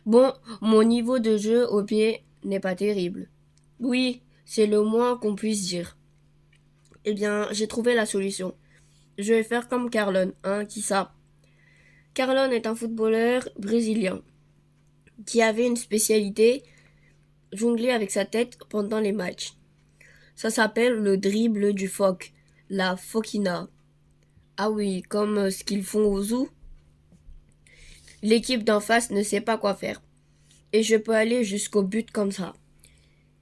Bon, mon niveau de jeu au pied n'est pas terrible. Oui, c'est le moins qu'on puisse dire. Eh bien, j'ai trouvé la solution. Je vais faire comme Carlon, hein, qui ça? Carlon est un footballeur brésilien qui avait une spécialité, jongler avec sa tête pendant les matchs. Ça s'appelle le dribble du phoque, la foquina. Ah oui, comme ce qu'ils font au zoo. L'équipe d'en face ne sait pas quoi faire. Et je peux aller jusqu'au but comme ça.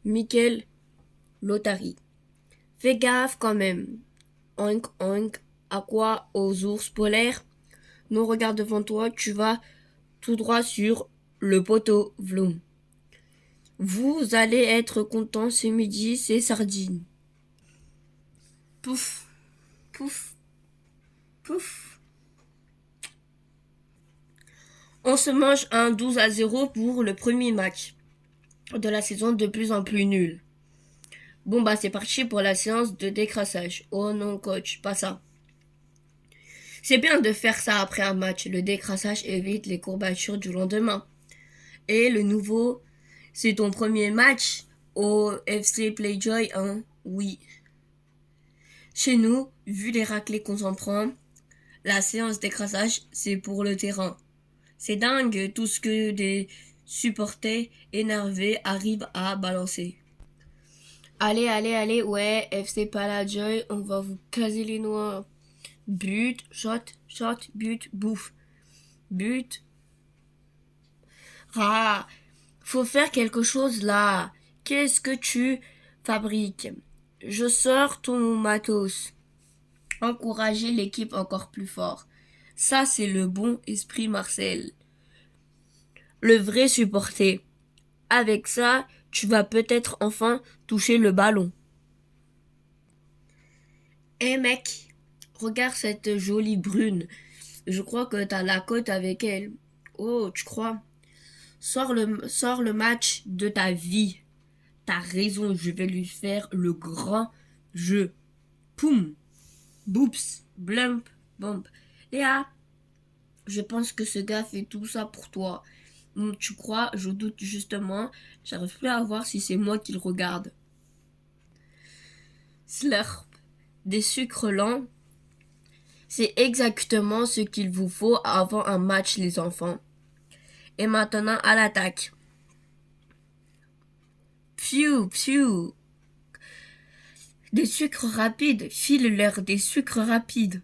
Mikel Lotari. Fais gaffe quand même. Oink oink. À quoi aux ours polaires? Non, regarde devant toi, tu vas tout droit sur le poteau. Vloum. Vous allez être content ce midi, c'est sardines. Pouf, pouf, pouf. On se mange un 12-0 pour le premier match de la saison de plus en plus nul. Bon bah c'est parti pour la séance de décrassage. Oh non coach, pas ça. C'est bien de faire ça après un match. Le décrassage évite les courbatures du lendemain. Et le nouveau, c'est ton premier match au FC Playjoy, hein? Oui. Chez nous, vu les raclés qu'on s'en prend, la séance d'écrasage, c'est pour le terrain. C'est dingue tout ce que des supporters énervés arrivent à balancer. Allez, allez, allez, ouais, FC Palajoy, on va vous caser les noix. But, shot, shot, but, bouffe. But. Ah, faut faire quelque chose là. Qu'est-ce que tu fabriques? Je sors ton matos. Encourager l'équipe encore plus fort. Ça, c'est le bon esprit Marcel. Le vrai supporter. Avec ça, tu vas peut-être enfin toucher le ballon. Eh mec, regarde cette jolie brune. Je crois que t'as la cote avec elle. Oh, tu crois? Sors le match de ta vie. T'as raison, je vais lui faire le grand jeu. Poum, boops, blump, bump. Léa, je pense que ce gars fait tout ça pour toi. Tu crois? Je doute justement. J'arrive plus à voir si c'est moi qui le regarde. Slurp. Des sucres lents. C'est exactement ce qu'il vous faut avant un match, les enfants. Et maintenant, à l'attaque. Pfiou, pfiou. Des sucres rapides. File-leur des sucres rapides.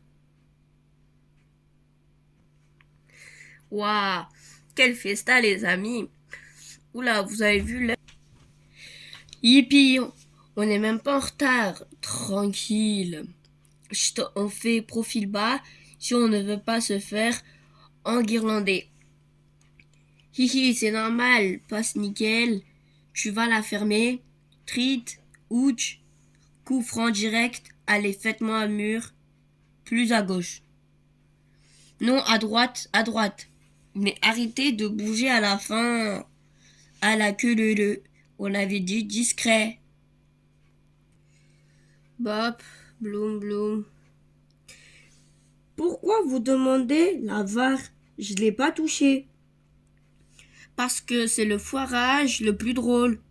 Waouh, quel fiesta, les amis. Oula, vous avez vu là? Yippee, on n'est même pas en retard. Tranquille. Chut, on fait profil bas si on ne veut pas se faire enguirlander. Hihi, c'est normal, passe nickel. Tu vas la fermer. Treat, ouch, coup franc direct. Allez, faites-moi un mur. Plus à gauche. Non, à droite, à droite. Mais arrêtez de bouger à la fin. À la queue leu. On avait dit discret. Bop, bloum, bloum. Pourquoi vous demandez la VAR? Je ne l'ai pas touché. Parce que c'est le foirage le plus drôle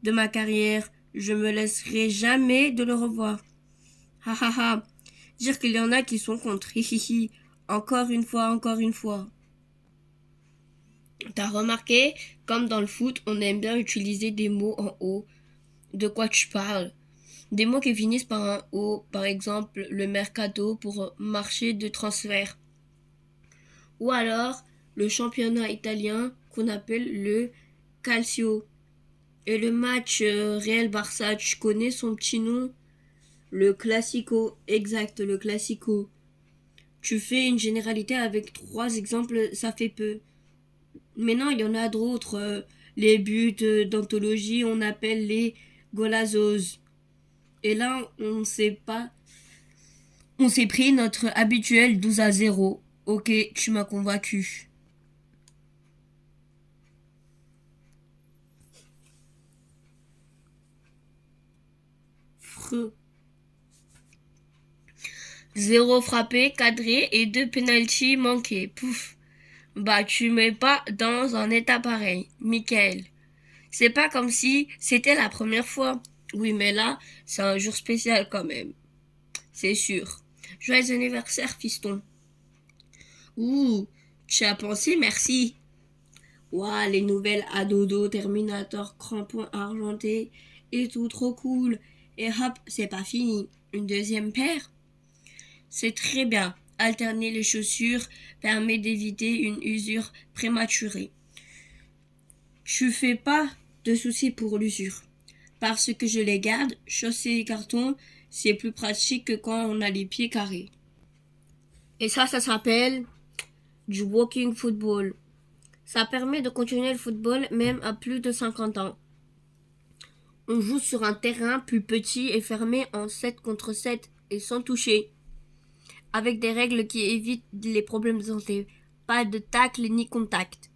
de ma carrière. Je me laisserai jamais de le revoir. Ha ha ha. Dire qu'il y en a qui sont contre. Hihihi. Encore une fois, encore une fois. T'as remarqué, comme dans le foot, on aime bien utiliser des mots en haut. De quoi tu parles? Des mots qui finissent par un O, par exemple le mercato pour marché de transfert. Ou alors le championnat italien qu'on appelle le Calcio. Et le match Real Barça, tu connais son petit nom? Le Classico, exact, le Classico. Tu fais une généralité avec trois exemples, ça fait peu. Mais non, il y en a d'autres. Les buts d'anthologie, on appelle les golazos. Et là, on sait pas. On s'est pris notre habituel 12-0. Ok, tu m'as convaincu. Freux. Zéro frappé, cadré et deux penalties manqués. Pouf. Bah, tu mets pas dans un état pareil, Michael. C'est pas comme si c'était la première fois. Oui, mais là, c'est un jour spécial quand même. C'est sûr. Joyeux anniversaire, fiston. Ouh, tu as pensé, merci. Ouah, les nouvelles Adodo, Terminator, crampons argentés et tout trop cool. Et hop, c'est pas fini. Une deuxième paire? C'est très bien. Alterner les chaussures permet d'éviter une usure prématurée. Tu fais pas de soucis pour l'usure. Parce que je les garde, chaussés et carton, c'est plus pratique que quand on a les pieds carrés. Et ça s'appelle du walking football. Ça permet de continuer le football même à plus de 50 ans. On joue sur un terrain plus petit et fermé en 7 contre 7 et sans toucher, avec des règles qui évitent les problèmes de santé. Pas de tacle ni contact.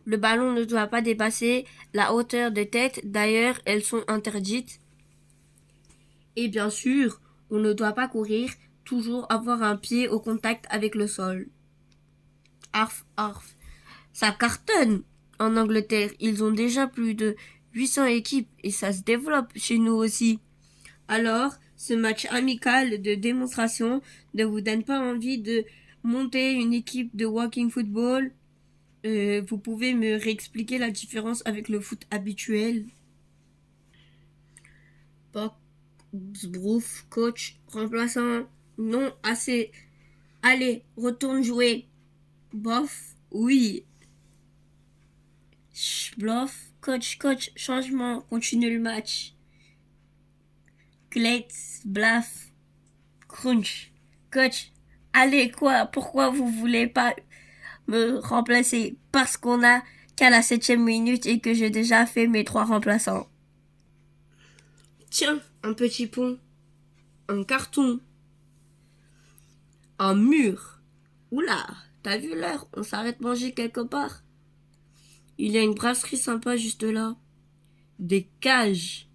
Le ballon ne doit pas dépasser la hauteur de tête, d'ailleurs elles sont interdites. Et bien sûr, on ne doit pas courir, toujours avoir un pied au contact avec le sol. Arf, arf. Ça cartonne en Angleterre. Ils ont déjà plus de 800 équipes et ça se développe chez nous aussi. Alors, ce match amical de démonstration ne vous donne pas envie de monter une équipe de walking football? Vous pouvez me réexpliquer la différence avec le foot habituel? Box, brouf, coach, remplaçant, non, assez. Allez, retourne jouer. Bof, oui. Bluff, coach, changement, continue le match. Glates, bluff, crunch. Coach, allez, quoi? Pourquoi vous voulez pas me remplacer? Parce qu'on a qu'à la 7e minute et que j'ai déjà fait mes 3 remplaçants. Tiens, un petit pont, un carton, un mur. Oula, t'as vu l'heure? On s'arrête manger quelque part. Il y a une brasserie sympa juste là. Des cages.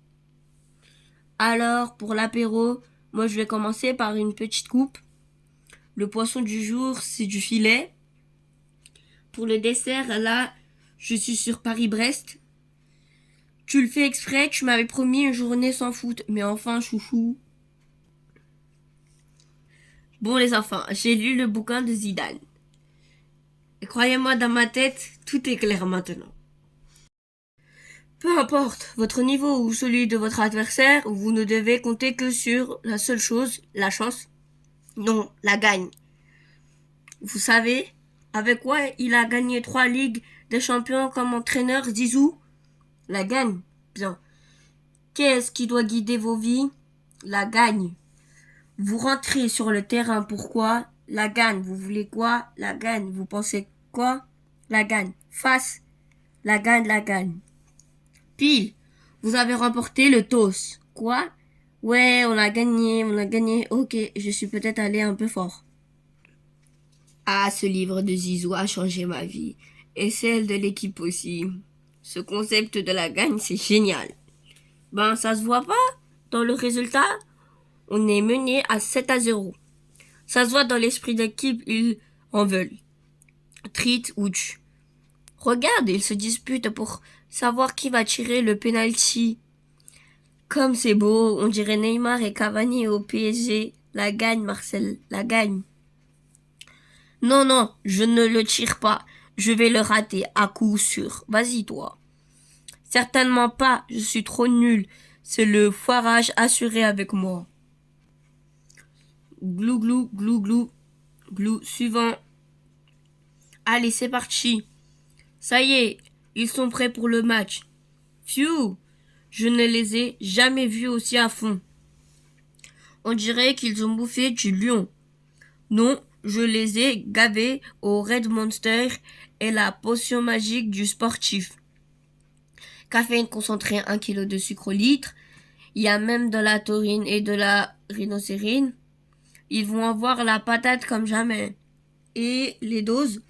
Alors, pour l'apéro, moi je vais commencer par une petite coupe. Le poisson du jour, c'est du filet. Pour le dessert, là, je suis sur Paris-Brest. Tu le fais exprès, tu m'avais promis une journée sans foot. Mais enfin, chouchou. Bon les enfants, j'ai lu le bouquin de Zidane. Et croyez-moi, dans ma tête, tout est clair maintenant. Peu importe votre niveau ou celui de votre adversaire, vous ne devez compter que sur la seule chose, la chance. Non, la gagne. Vous savez, avec quoi il a gagné 3 ligues des champions comme entraîneur, Zizou? La gagne. Bien. Qu'est-ce qui doit guider vos vies? La gagne. Vous rentrez sur le terrain, pourquoi? La gagne. Vous voulez quoi? La gagne. Vous pensez quoi? La gagne. Face. La gagne, la gagne. Pile. Vous avez remporté le toss. Quoi? Ouais, on a gagné. Ok, je suis peut-être allé un peu fort. Ah, ce livre de Zizou a changé ma vie. Et celle de l'équipe aussi. Ce concept de la gagne, c'est génial. Ben, ça se voit pas dans le résultat. On est mené à 7-0. Ça se voit dans l'esprit d'équipe, ils en veulent. Treat Ouch. Regarde, ils se disputent pour savoir qui va tirer le penalty. Comme c'est beau, on dirait Neymar et Cavani au PSG. La gagne, Marcel, la gagne. Non, non, je ne le tire pas. Je vais le rater à coup sûr. Vas-y, toi. Certainement pas, je suis trop nul. C'est le foirage assuré avec moi. Glou, glou, glou, glou. Glou, suivant. Allez, c'est parti. Ça y est, ils sont prêts pour le match. Phew, je ne les ai jamais vus aussi à fond. On dirait qu'ils ont bouffé du lion. Non, je les ai gavés au Red Monster et la potion magique du sportif. Caféine concentrée 1 kg de sucre au litre. Il y a même de la taurine et de la rhinocérine. Ils vont avoir la patate comme jamais. Et les doses?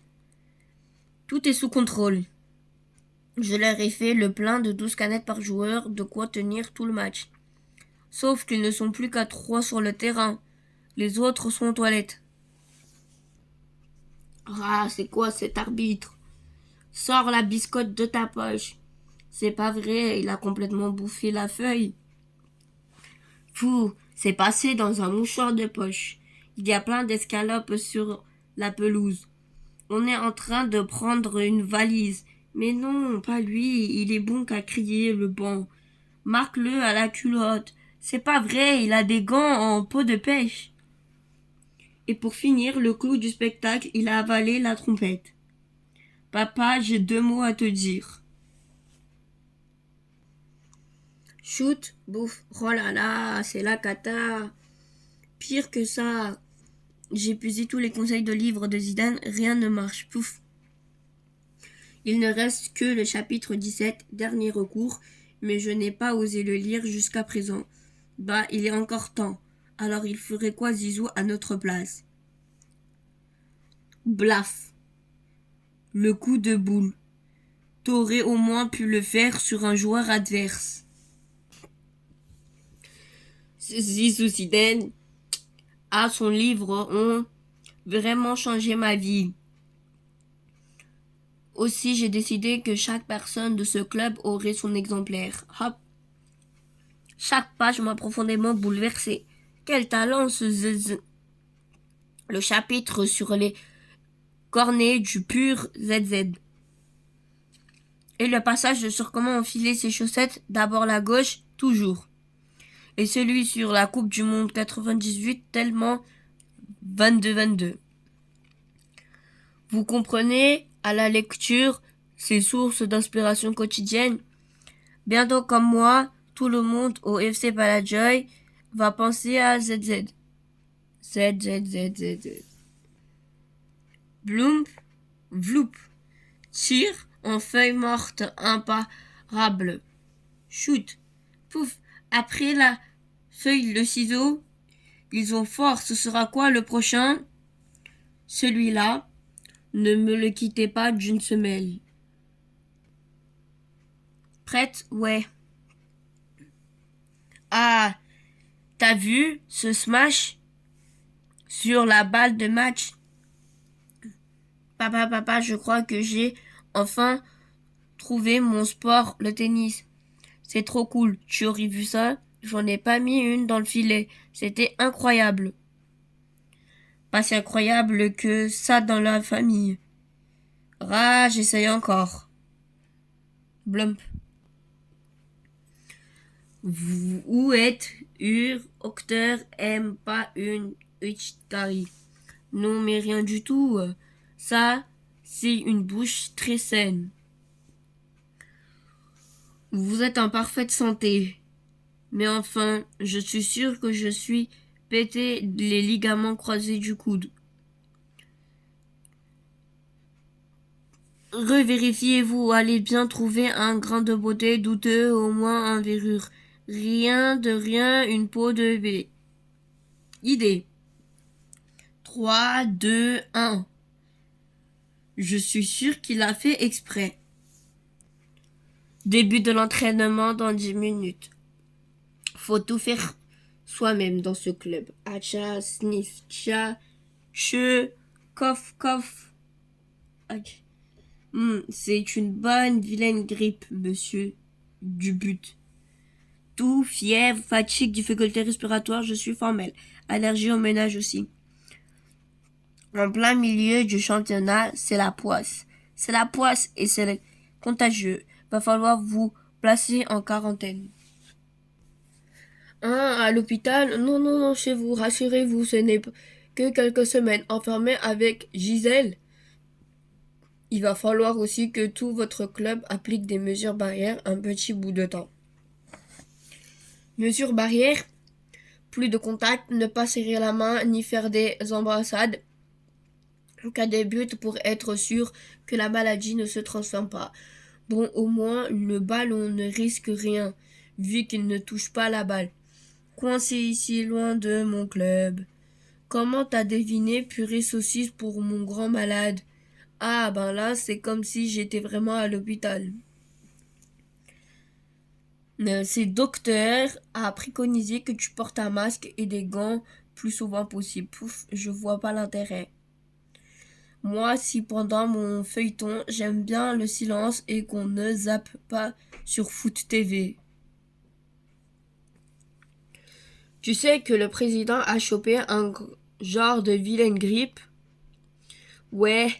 Tout est sous contrôle. Je leur ai fait le plein de 12 canettes par joueur, de quoi tenir tout le match. Sauf qu'ils ne sont plus qu'à 3 sur le terrain. Les autres sont aux toilettes. Ah, c'est quoi cet arbitre? Sors la biscotte de ta poche. C'est pas vrai, il a complètement bouffé la feuille. Fou, c'est passé dans un mouchoir de poche. Il y a plein d'escalopes sur la pelouse. On est en train de prendre une valise. Mais non, pas lui, il est bon qu'à crier le banc. Marque-le à la culotte. C'est pas vrai, il a des gants en peau de pêche. Et pour finir, le clou du spectacle, il a avalé la trompette. Papa, j'ai 2 mots à te dire. Shoot, bouffe. Oh là là, c'est la cata. Pire que ça. J'ai épuisé tous les conseils de livres de Zidane, rien ne marche. Pouf. Il ne reste que le chapitre 17, dernier recours, mais je n'ai pas osé le lire jusqu'à présent. Bah, il est encore temps. Alors il ferait quoi Zizou à notre place? Blaf. Le coup de boule. T'aurais au moins pu le faire sur un joueur adverse. Zizou Zidane a son livre ont vraiment changé ma vie. Aussi, j'ai décidé que chaque personne de ce club aurait son exemplaire. Hop. Chaque page m'a profondément bouleversé. Quel talent ce ZZ. Le chapitre sur les cornets du pur ZZ. Et le passage sur comment enfiler ses chaussettes, d'abord la gauche, toujours. Et celui sur la Coupe du Monde 98, tellement 22-22. Vous comprenez, à la lecture, ces sources d'inspiration quotidienne. Bientôt comme moi, tout le monde au FC Balajoy va penser à ZZ. ZZZZZ. Bloom, vloup. Tire en feuille morte imparable. Shoot. Pouf. Après la feuille, le ciseau. Ils ont fort. Ce sera quoi le prochain? Celui-là. Ne me le quittez pas d'une semelle. Prête? Ouais. Ah, t'as vu ce smash sur la balle de match? Papa, je crois que j'ai enfin trouvé mon sport, le tennis. C'est trop cool. Tu aurais vu ça? J'en ai pas mis une dans le filet. C'était incroyable. Pas si incroyable que ça dans la famille. Ah, j'essaye encore. Blump. Où êtes Octeur aime pas une Uchkari. Non, mais rien du tout. Ça, c'est une bouche très saine. Vous êtes en parfaite santé. Mais enfin, je suis sûr que je suis pété les ligaments croisés du coude. Revérifiez-vous, allez bien trouver un grain de beauté douteux, au moins un verrure. Rien de rien, une peau de bébé. Idée. 3, 2, 1. Je suis sûr qu'il a fait exprès. Début de l'entraînement dans 10 minutes. Faut tout faire soi-même dans ce club. Acha, sniff, tcha, che, coff. C'est une bonne vilaine grippe, monsieur Dubut. Tout, fièvre, fatigue, difficulté respiratoire, je suis formel. Allergie au ménage aussi. En plein milieu du championnat, c'est la poisse. C'est la poisse et c'est contagieux. Va falloir vous placer en quarantaine. À l'hôpital? Non, chez vous, rassurez-vous, ce n'est que quelques semaines enfermé avec Gisèle. Il va falloir aussi que tout votre club applique des mesures barrières un petit bout de temps. Mesures barrières, plus de contact, ne pas serrer la main ni faire des embrassades en cas de but pour être sûr que la maladie ne se transforme pas. Bon, au moins, le ballon ne risque rien, vu qu'il ne touche pas la balle. Coincé ici, loin de mon club. Comment t'as deviné purée saucisse pour mon grand malade? Ah, ben là, c'est comme si j'étais vraiment à l'hôpital. C'est docteur a préconisé que tu portes un masque et des gants plus souvent possible. Pouf, je vois pas l'intérêt. Moi, si pendant mon feuilleton, j'aime bien le silence et qu'on ne zappe pas sur Foot TV. Tu sais que le président a chopé un genre de vilaine grippe? Ouais,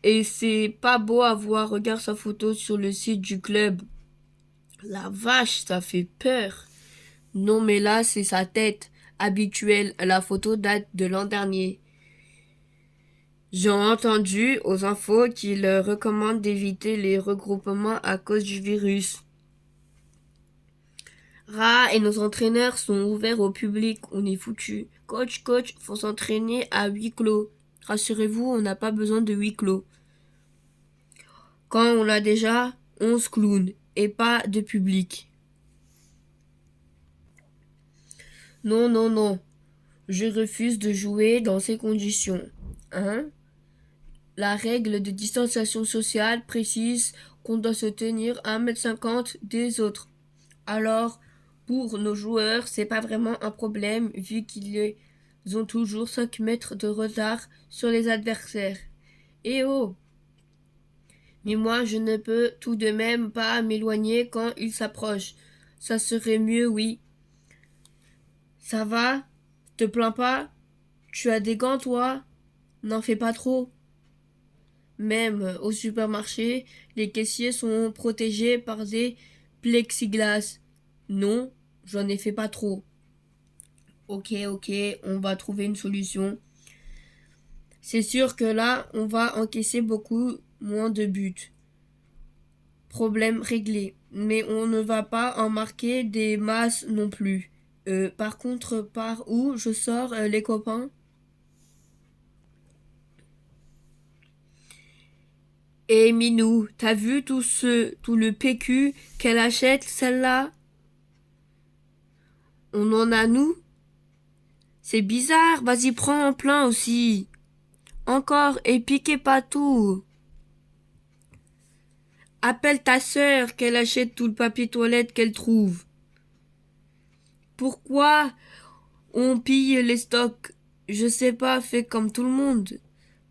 et c'est pas beau à voir, regarde sa photo sur le site du club. La vache, ça fait peur. Non mais là, c'est sa tête habituelle. La photo date de l'an dernier. J'ai entendu aux infos qu'il recommande d'éviter les regroupements à cause du virus. Ra et nos entraîneurs sont ouverts au public, on est foutu. Coach, faut s'entraîner à huis clos. Rassurez-vous, on n'a pas besoin de huis clos. Quand on a déjà 11 clowns et pas de public. Non, non, non. Je refuse de jouer dans ces conditions. Hein? La règle de distanciation sociale précise qu'on doit se tenir à 1,50 m des autres. Alors, pour nos joueurs, c'est pas vraiment un problème vu qu'ils ont toujours 5 mètres de retard sur les adversaires. Eh oh! Mais moi, je ne peux tout de même pas m'éloigner quand ils s'approchent. Ça serait mieux, oui. Ça va? Te plains pas? Tu as des gants, toi? N'en fais pas trop. Même au supermarché, les caissiers sont protégés par des plexiglas. Non, j'en ai fait pas trop. Ok, on va trouver une solution. C'est sûr que là, on va encaisser beaucoup moins de buts. Problème réglé. Mais on ne va pas en marquer des masses non plus. Par contre, par où je sors les copains? Et Minou, t'as vu tout le PQ qu'elle achète, celle-là? On en a nous? C'est bizarre, vas-y prends un plein aussi. Encore, et piquez pas tout. Appelle ta sœur qu'elle achète tout le papier toilette qu'elle trouve. Pourquoi on pille les stocks? Je sais pas, fais comme tout le monde.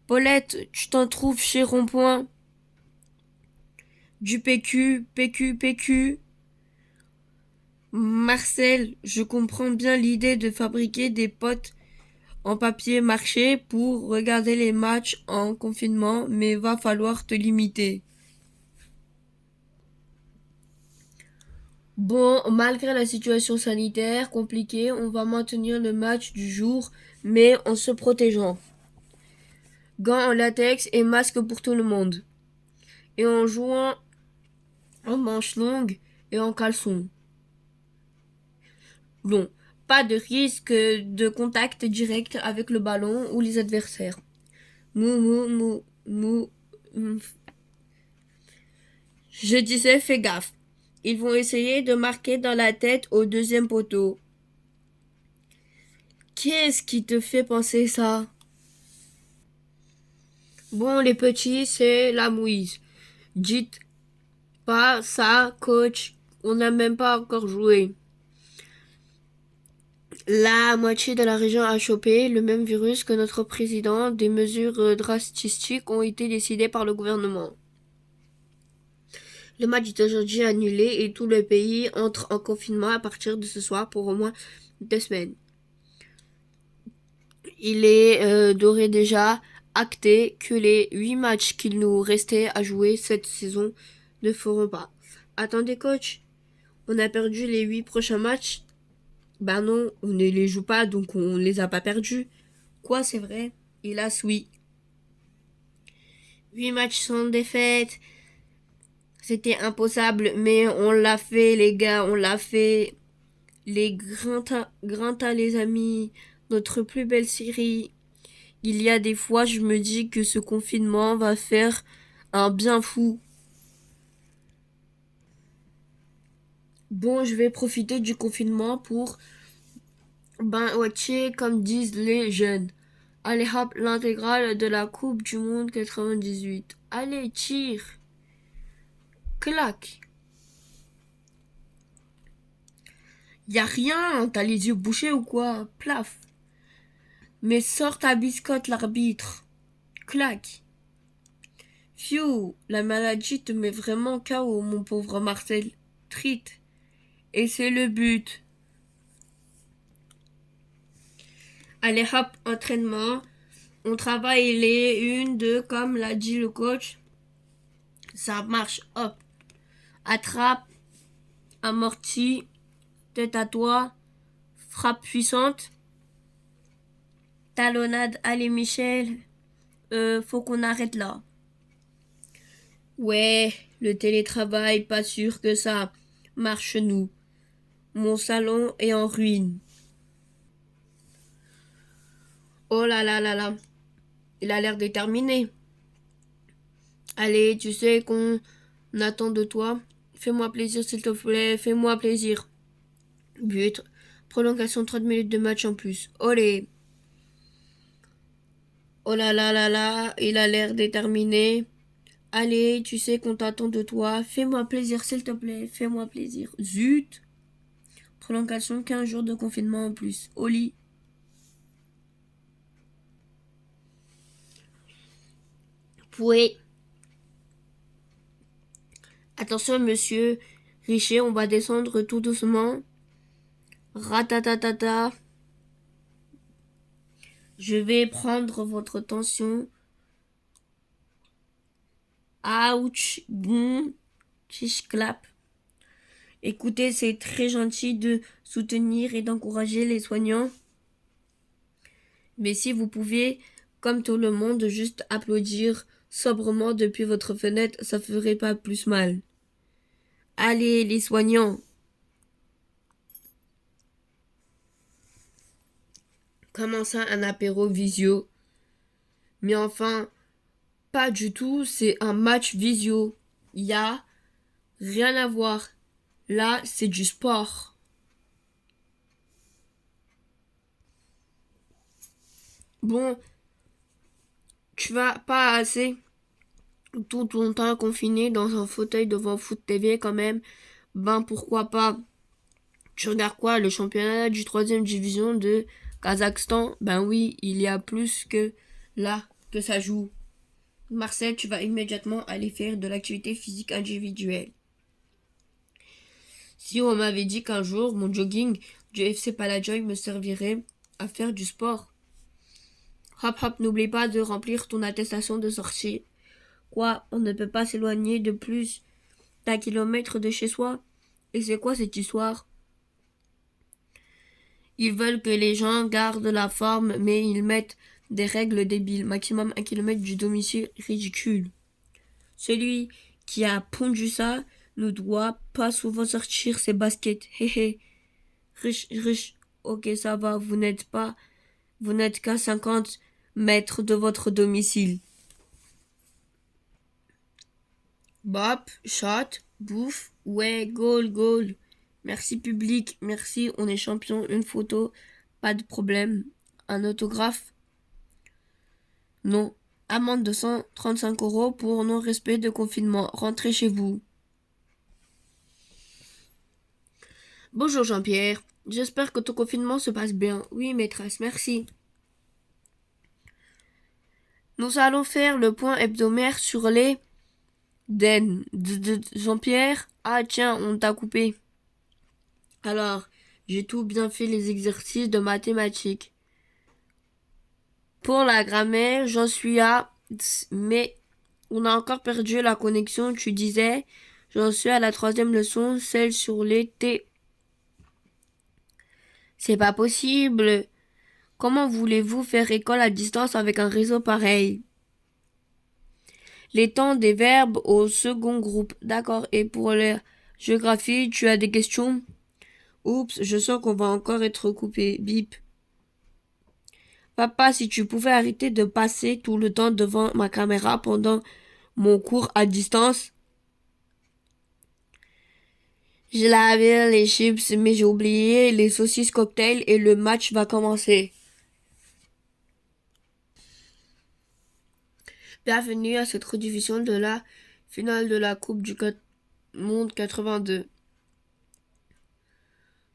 Paulette, tu t'en trouves chez Rond-Point? Du PQ. Marcel, je comprends bien l'idée de fabriquer des potes en papier mâché pour regarder les matchs en confinement, mais va falloir te limiter. Bon, malgré la situation sanitaire compliquée, on va maintenir le match du jour, mais en se protégeant. Gants en latex et masque pour tout le monde. Et en jouant en manches longues et en caleçon. Bon, pas de risque de contact direct avec le ballon ou les adversaires. Mou. Je disais, fais gaffe. Ils vont essayer de marquer dans la tête au deuxième poteau. Qu'est-ce qui te fait penser ça? Bon, les petits, c'est la mouise. Dites pas ça, coach. On n'a même pas encore joué. La moitié de la région a chopé le même virus que notre président. Des mesures drastiques ont été décidées par le gouvernement. Le match est aujourd'hui annulé et tout le pays entre en confinement à partir de ce soir pour au moins 2 semaines. Il est d'ores et déjà acté que les 8 matchs qu'il nous restait à jouer cette saison ne feront pas. Attendez coach, on a perdu les 8 prochains matchs? Ben non, on ne les joue pas donc on les a pas perdus. Quoi, c'est vrai? Hélas oui. 8 matchs sans défaite. C'était impossible, mais on l'a fait les gars, on l'a fait. Les Grinta les amis, notre plus belle série. Il y a des fois, je me dis que ce confinement va faire un bien fou. Bon, je vais profiter du confinement pour watcher comme disent les jeunes. Allez hop, l'intégrale de la Coupe du Monde 98. Allez, tire. Clac. Y a rien, t'as les yeux bouchés ou quoi? Plaf. Mais sors ta biscotte, l'arbitre. Clac. Phew, la maladie te met vraiment KO, mon pauvre Marcel. Treat. Et c'est le but. Allez hop, entraînement. On travaille les 1, 2, comme l'a dit le coach. Ça marche, hop. Attrape, amorti, tête à toi, frappe puissante. Talonnade, allez Michel. Faut qu'on arrête là. Ouais, le télétravail, pas sûr que ça marche nous. Mon salon est en ruine. Oh là là là là. Il a l'air déterminé. Allez, tu sais qu'on attend de toi. Fais-moi plaisir, s'il te plaît. Fais-moi plaisir. But. Prolongation 30 minutes de match en plus. Olé. Oh là là là là. Il a l'air déterminé. Allez, tu sais qu'on t'attend de toi. Fais-moi plaisir, s'il te plaît. Fais-moi plaisir. Zut. Prolongation 15 jours de confinement en plus. Au lit. Pouet. Attention, monsieur Richer, on va descendre tout doucement. Ratatatata. Je vais prendre votre tension. Ouch. Boum. Chiche clap. Écoutez, c'est très gentil de soutenir et d'encourager les soignants. Mais si vous pouviez, comme tout le monde, juste applaudir sobrement depuis votre fenêtre, ça ferait pas plus mal. Allez, les soignants. Comment ça, un apéro visio? Mais enfin, pas du tout, c'est un match visio. Il y a rien à voir. Là, c'est du sport. Bon, tu vas pas assez tout ton temps confiné dans un fauteuil devant Foot TV quand même. Ben pourquoi pas? Tu regardes quoi? Le championnat du 3e division de Kazakhstan? Ben oui, il y a plus que là que ça joue. Marcel, tu vas immédiatement aller faire de l'activité physique individuelle. Si on m'avait dit qu'un jour mon jogging du FC Palajoy me servirait à faire du sport. Hop hop, n'oublie pas de remplir ton attestation de sortie. Quoi, on ne peut pas s'éloigner de plus d'1 kilomètre de chez soi? Et c'est quoi cette histoire? Ils veulent que les gens gardent la forme, mais ils mettent des règles débiles. Maximum 1 kilomètre du domicile, ridicule. Celui qui a pondu ça ne doit pas souvent sortir ses baskets. Hé hé. Riche, riche. Ok, ça va, vous n'êtes qu'à 50 mètres de votre domicile. Bop, shot, bouffe, ouais, goal, goal. Merci public, merci, on est champion, une photo, pas de problème. Un autographe? Non. Amende de 135 € pour non-respect de confinement. Rentrez chez vous. Bonjour Jean-Pierre, j'espère que ton confinement se passe bien. Oui, maîtresse, merci. Nous allons faire le point hebdomadaire sur les Den. Jean-Pierre? Ah tiens, on t'a coupé. Alors, j'ai tout bien fait les exercices de mathématiques. Pour la grammaire, j'en suis à... Mais on a encore perdu la connexion, tu disais. J'en suis à la 3e leçon, celle sur les T. C'est pas possible. Comment voulez-vous faire école à distance avec un réseau pareil? Les temps des verbes au second groupe. D'accord. Et pour la géographie, tu as des questions? Oups, je sens qu'on va encore être coupé. Bip. Papa, si tu pouvais arrêter de passer tout le temps devant ma caméra pendant mon cours à distance. J'ai lavé les chips, mais j'ai oublié les saucisses cocktail et le match va commencer. Bienvenue à cette rediffusion de la finale de la Coupe du Monde 82.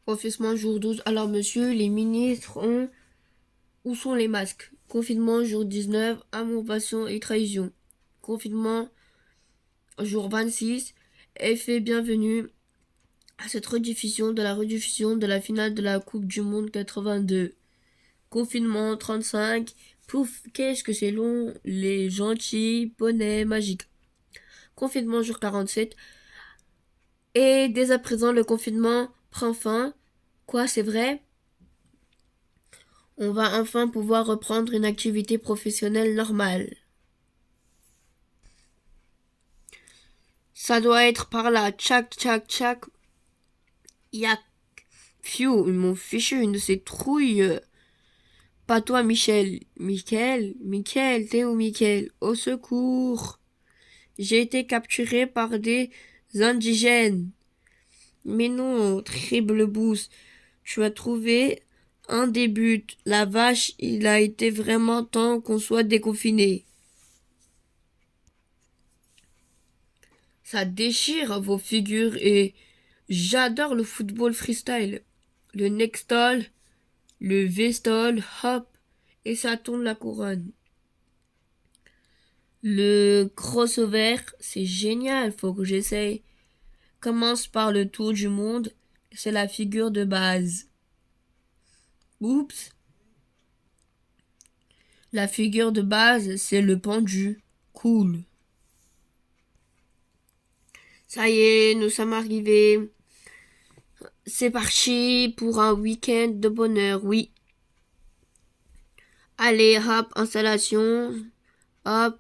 Confinement jour 12. Alors monsieur, les ministres ont... Où sont les masques? Confinement jour 19. Amour, passion et trahison. Confinement jour 26, effet bienvenue à cette rediffusion de la finale de la Coupe du Monde 82. Confinement 35, pouf, qu'est-ce que c'est long, les gentils bonnets magiques. Confinement jour 47, et dès à présent le confinement prend fin. Quoi, c'est vrai? On va enfin pouvoir reprendre une activité professionnelle normale. Ça doit être par là, tchac, tchac, tchac. Yak. Phew, ils m'ont fichu une de ces trouilles. Pas toi, Michel. Michel, t'es où, Michel? Au secours. J'ai été capturé par des indigènes. Mais non, terrible bouse. Tu as trouvé un des buts. La vache, il a été vraiment temps qu'on soit déconfiné. Ça déchire vos figures et j'adore le football freestyle. Le nextol, le vestol, hop, et ça tourne la couronne. Le crossover, c'est génial, faut que j'essaye. Commence par le tour du monde, c'est la figure de base. Oups. La figure de base, c'est le pendu. Cool. Ça y est, nous sommes arrivés. C'est parti pour un week-end de bonheur, oui. Allez, hop, installation. Hop.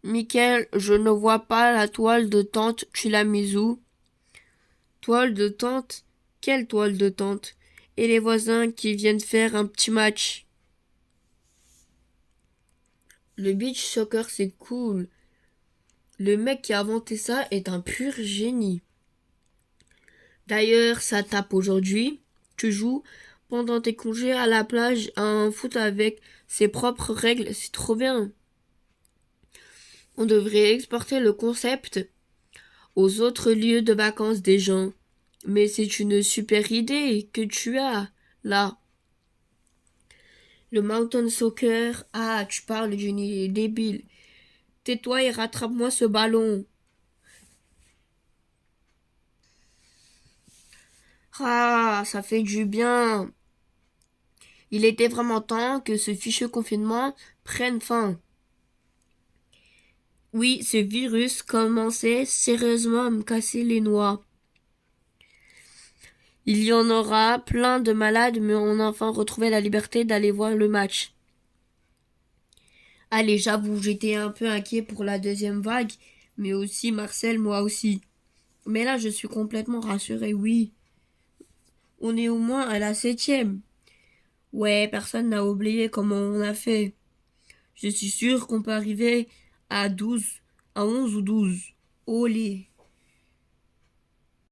Mickaël, je ne vois pas la toile de tente, tu l'as mise où? Toile de tente? Quelle toile de tente? Et les voisins qui viennent faire un petit match. Le beach soccer, c'est cool. Le mec qui a inventé ça est un pur génie. D'ailleurs, ça tape aujourd'hui. Tu joues pendant tes congés à la plage à un foot avec ses propres règles. C'est trop bien. On devrait exporter le concept aux autres lieux de vacances des gens. Mais c'est une super idée que tu as, là. Le mountain soccer. Ah, tu parles d'une idée débile. Tais-toi et rattrape-moi ce ballon. Ah, ça fait du bien. Il était vraiment temps que ce fichu confinement prenne fin. Oui, ce virus commençait sérieusement à me casser les noix. Il y en aura plein de malades, mais on a enfin retrouvé la liberté d'aller voir le match. Allez, j'avoue, j'étais un peu inquiet pour la deuxième vague, mais aussi Marcel, moi aussi. Mais là, je suis complètement rassurée, oui. On est au moins à la 7e. Ouais, personne n'a oublié comment on a fait. Je suis sûre qu'on peut arriver à 12, à 11 ou 12. Olé.